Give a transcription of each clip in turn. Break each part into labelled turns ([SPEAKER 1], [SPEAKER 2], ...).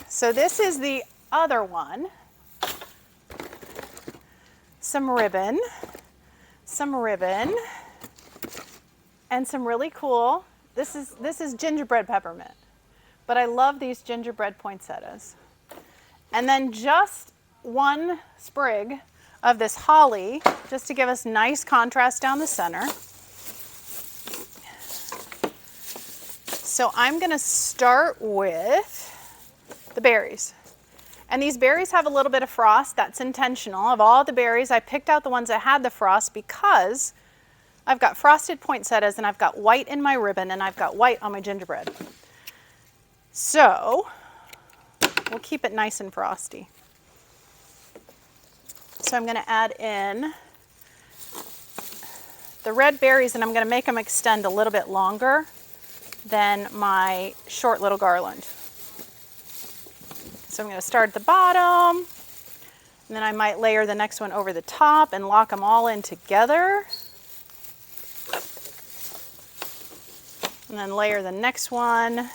[SPEAKER 1] so this is the other one. Some ribbon, and some really cool, this is gingerbread peppermint, but I love these gingerbread poinsettias. And then just one sprig of this holly, just to give us nice contrast down the center. So I'm going to start with the berries. And these berries have a little bit of frost. That's intentional. Of all the berries, I picked out the ones that had the frost because I've got frosted poinsettias and I've got white in my ribbon and I've got white on my gingerbread. So we'll keep it nice and frosty. So I'm going to add in the red berries and I'm going to make them extend a little bit longer than my short little garland. So I'm going to start at the bottom, and then I might layer the next one over the top and lock them all in together. And then layer the next one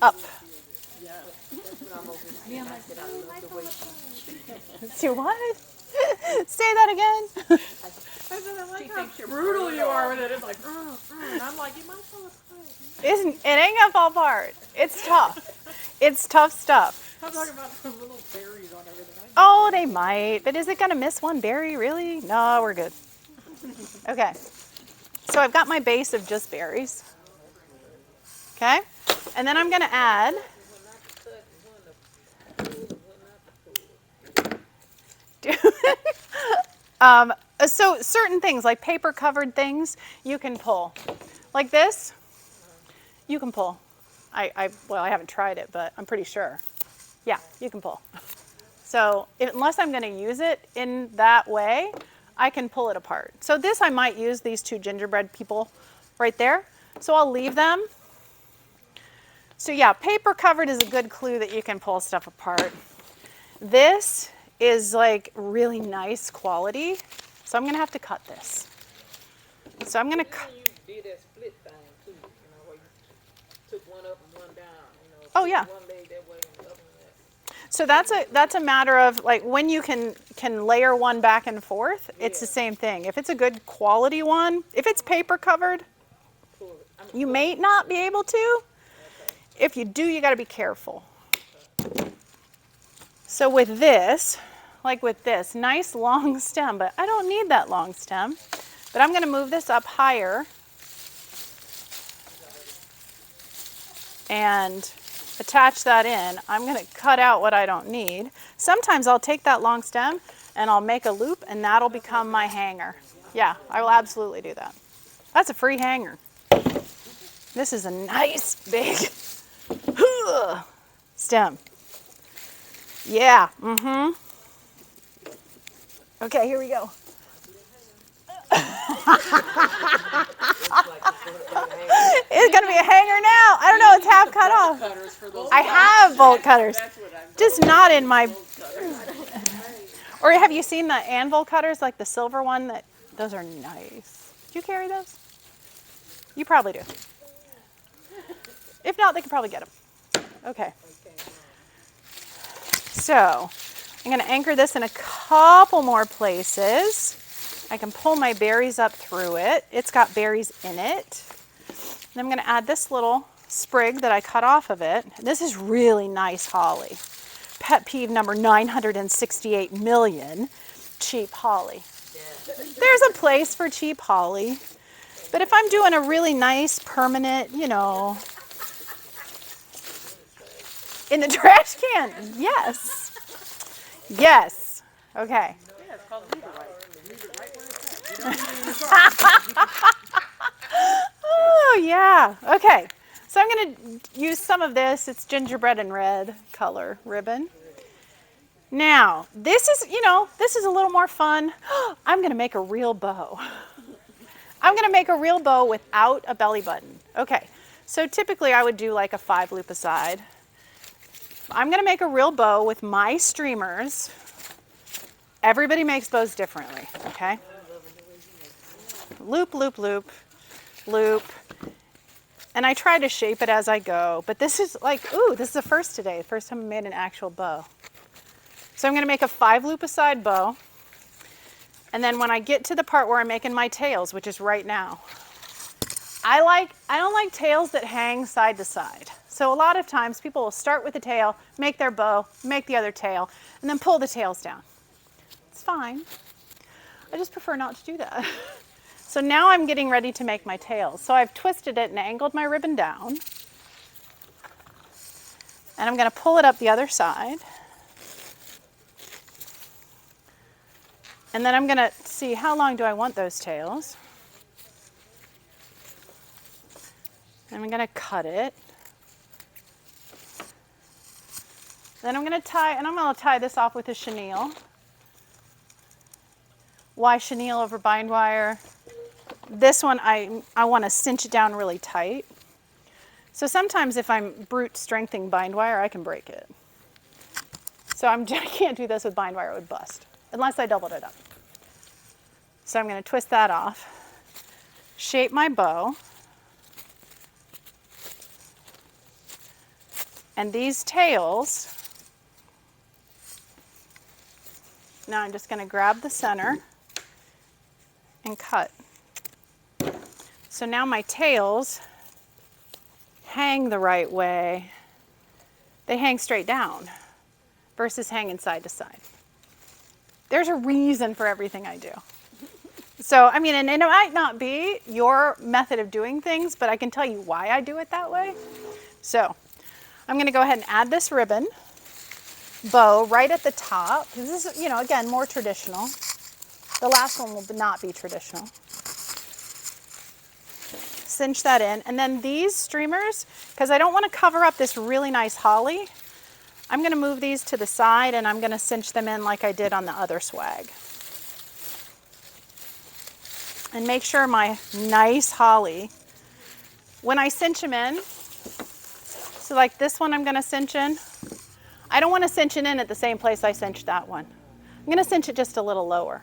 [SPEAKER 1] up. See what? Say that again.
[SPEAKER 2] I like how brutal you are with it. It's like, and I'm like, it might fall apart.
[SPEAKER 1] It ain't gonna fall apart. It's tough. It's tough stuff.
[SPEAKER 2] I'm talking about the little berries on everything.
[SPEAKER 1] Oh, they might. But is it gonna miss one berry, really? No, we're good. Okay. So I've got my base of just berries. Okay. And then I'm gonna add so certain things like paper covered things you can pull. Like this, you can pull. Well, I haven't tried it, but I'm pretty sure. Yeah, you can pull. So unless I'm going to use it in that way, I can pull it apart. So this I might use these two gingerbread people right there. So I'll leave them. So yeah, paper covered is a good clue that you can pull stuff apart. This is like really nice quality. So I'm going to have to cut this. So I'm going to cut.
[SPEAKER 2] You did that split thing too, where you took one up and one down,
[SPEAKER 1] Oh yeah.
[SPEAKER 2] one leg that way and the other one that.
[SPEAKER 1] So that's a matter of like when you can layer one back and forth, it's the same thing. If it's a good quality one, if it's paper covered, you may not be able to. If you do, you got to be careful. So with this, like with this, nice long stem, but I don't need that long stem. But I'm going to move this up higher and attach that in. I'm going to cut out what I don't need. Sometimes I'll take that long stem and I'll make a loop and that'll become my hanger. Yeah, I will absolutely do that. That's a free hanger. This is a nice big stem. Yeah, Okay, here we go. It's going to be a hanger now. I don't know, it's half cut off. I have bolt cutters, just not in my... Or have you seen the anvil cutters, like the silver one? Those are nice. Do you carry those? You probably do. If not, they can probably get them. Okay. So I'm going to anchor this in a couple more places. I can pull my berries up through it. It's got berries in it. And I'm going to add this little sprig that I cut off of it. This is really nice holly. Pet peeve number 968 million, cheap holly. There's a place for cheap holly. But if I'm doing a really nice, permanent, in the trash can, yes. Yes. Okay.
[SPEAKER 2] Yeah, it's called leave it right.
[SPEAKER 1] Oh, yeah. Okay. So I'm going to use some of this. It's gingerbread and red color ribbon. Now, this is a little more fun. I'm going to make a real bow. I'm going to make a real bow without a belly button. Okay. So typically I would do like a 5 loop aside. I'm going to make a real bow with my streamers. Everybody makes bows differently, okay? Loop, loop, loop, loop. And I try to shape it as I go, but this is like, ooh, this is the first today, the first time I made an actual bow. So I'm gonna make a 5-loop a side bow. And then when I get to the part where I'm making my tails, which is right now, I don't like tails that hang side to side. So a lot of times people will start with the tail, make their bow, make the other tail, and then pull the tails down. It's fine. I just prefer not to do that. So now I'm getting ready to make my tails. So I've twisted it and angled my ribbon down. And I'm going to pull it up the other side. And then I'm going to see how long do I want those tails. And I'm going to cut it. Then I'm going to tie this off with a chenille. Why chenille over bind wire? This one, I want to cinch it down really tight. So sometimes if I'm brute strengthening bind wire, I can break it. So I can't do this with bind wire, it would bust, unless I doubled it up. So I'm going to twist that off, shape my bow, and these tails, now I'm just going to grab the center and cut. So now my tails hang the right way. They hang straight down versus hanging side to side. There's a reason for everything I do. So, I mean, and it might not be your method of doing things, but I can tell you why I do it that way. So, I'm going to go ahead and add this ribbon bow right at the top. This is, again, more traditional. The last one will not be traditional. Cinch that in. And then these streamers, because I don't want to cover up this really nice holly, I'm going to move these to the side and I'm going to cinch them in like I did on the other swag. And make sure my nice holly, when I cinch them in, so like this one I'm going to cinch in, I don't want to cinch it in at the same place I cinched that one. I'm going to cinch it just a little lower.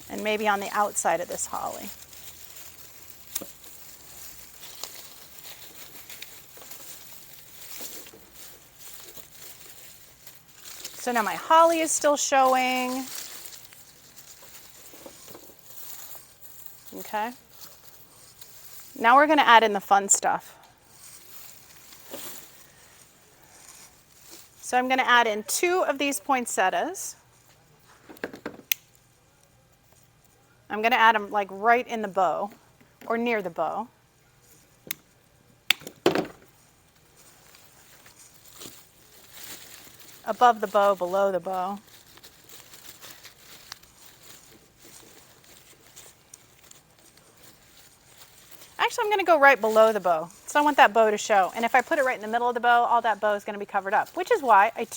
[SPEAKER 1] And maybe on the outside of this holly. So now my holly is still showing. Okay. Now we're going to add in the fun stuff. So I'm going to add in 2 of these poinsettias. I'm going to add them like right in the bow or near the bow. Above the bow, below the bow. Actually, I'm going to go right below the bow. So I want that bow to show. And if I put it right in the middle of the bow, all that bow is going to be covered up, which is why I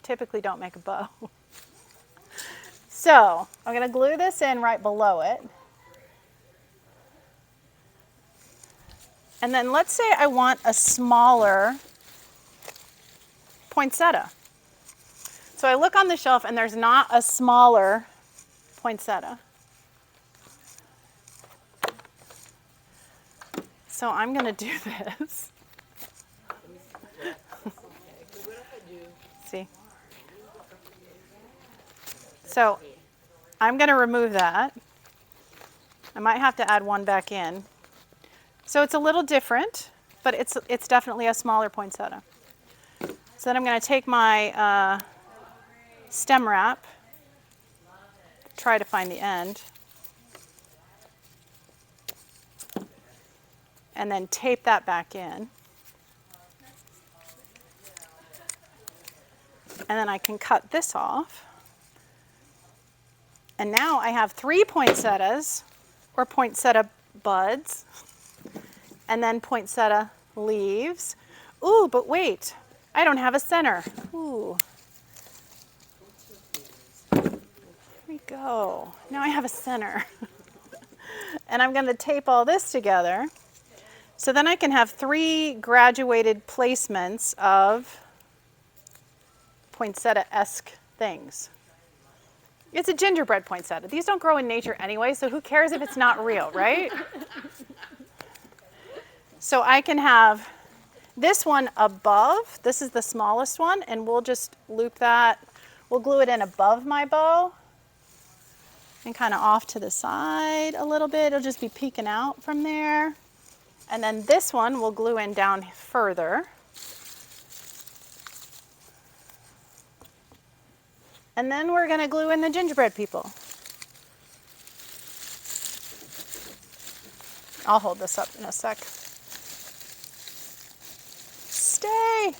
[SPEAKER 1] typically don't make a bow. So I'm going to glue this in right below it. And then let's say I want a smaller poinsettia. So I look on the shelf and there's not a smaller poinsettia. So I'm going to do this. See? So I'm going to remove that. I might have to add one back in. So it's a little different, but it's definitely a smaller poinsettia. So then I'm going to take my stem wrap, try to find the end, and then tape that back in. And then I can cut this off. And now I have 3 poinsettias, or poinsettia buds, and then poinsettia leaves. Ooh, but wait, I don't have a center. Ooh. Here we go. Now I have a center. And I'm going to tape all this together. So then I can have 3 graduated placements of poinsettia-esque things. It's a gingerbread poinsettia. These don't grow in nature anyway, so who cares if it's not real, right? So I can have this one above. This is the smallest one, and we'll just loop that. We'll glue it in above my bow and kind of off to the side a little bit. It'll just be peeking out from there. And then this one we'll glue in down further. And then we're going to glue in the gingerbread people. I'll hold this up in a sec. Stay.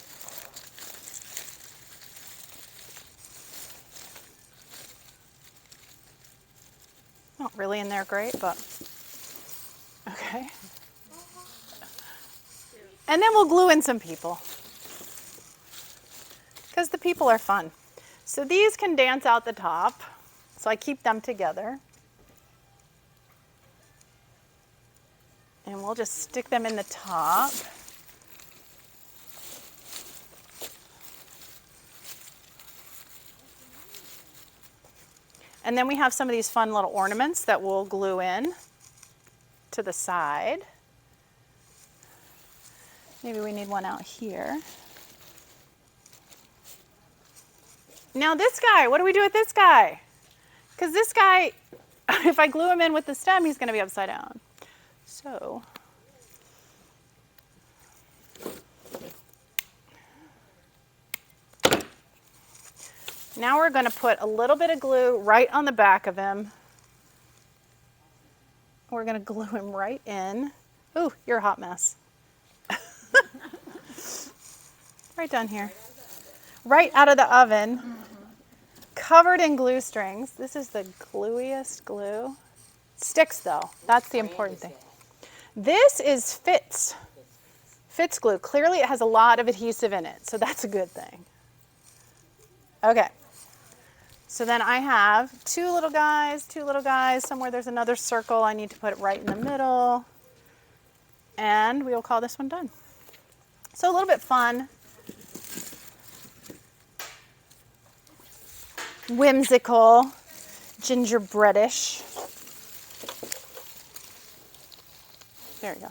[SPEAKER 1] Not really in there great, but okay. And then we'll glue in some people, because the people are fun. So these can dance out the top, so I keep them together. And we'll just stick them in the top. And then we have some of these fun little ornaments that we'll glue in to the side. Maybe we need one out here. Now this guy, what do we do with this guy? Because this guy, if I glue him in with the stem, he's going to be upside down. So now we're going to put a little bit of glue right on the back of him. We're going to glue him right in. Ooh, you're a hot mess. Right down here. Right out of the oven. Covered in glue strings. This is the gluiest glue. Sticks though. That's the important thing. This is Fitz glue. Clearly it has a lot of adhesive in it, so that's a good thing. Okay. So then I have two little guys. Somewhere there's another circle. I need to put it right in the middle. And we will call this one done. So a little bit fun. Whimsical, gingerbreadish. There we go.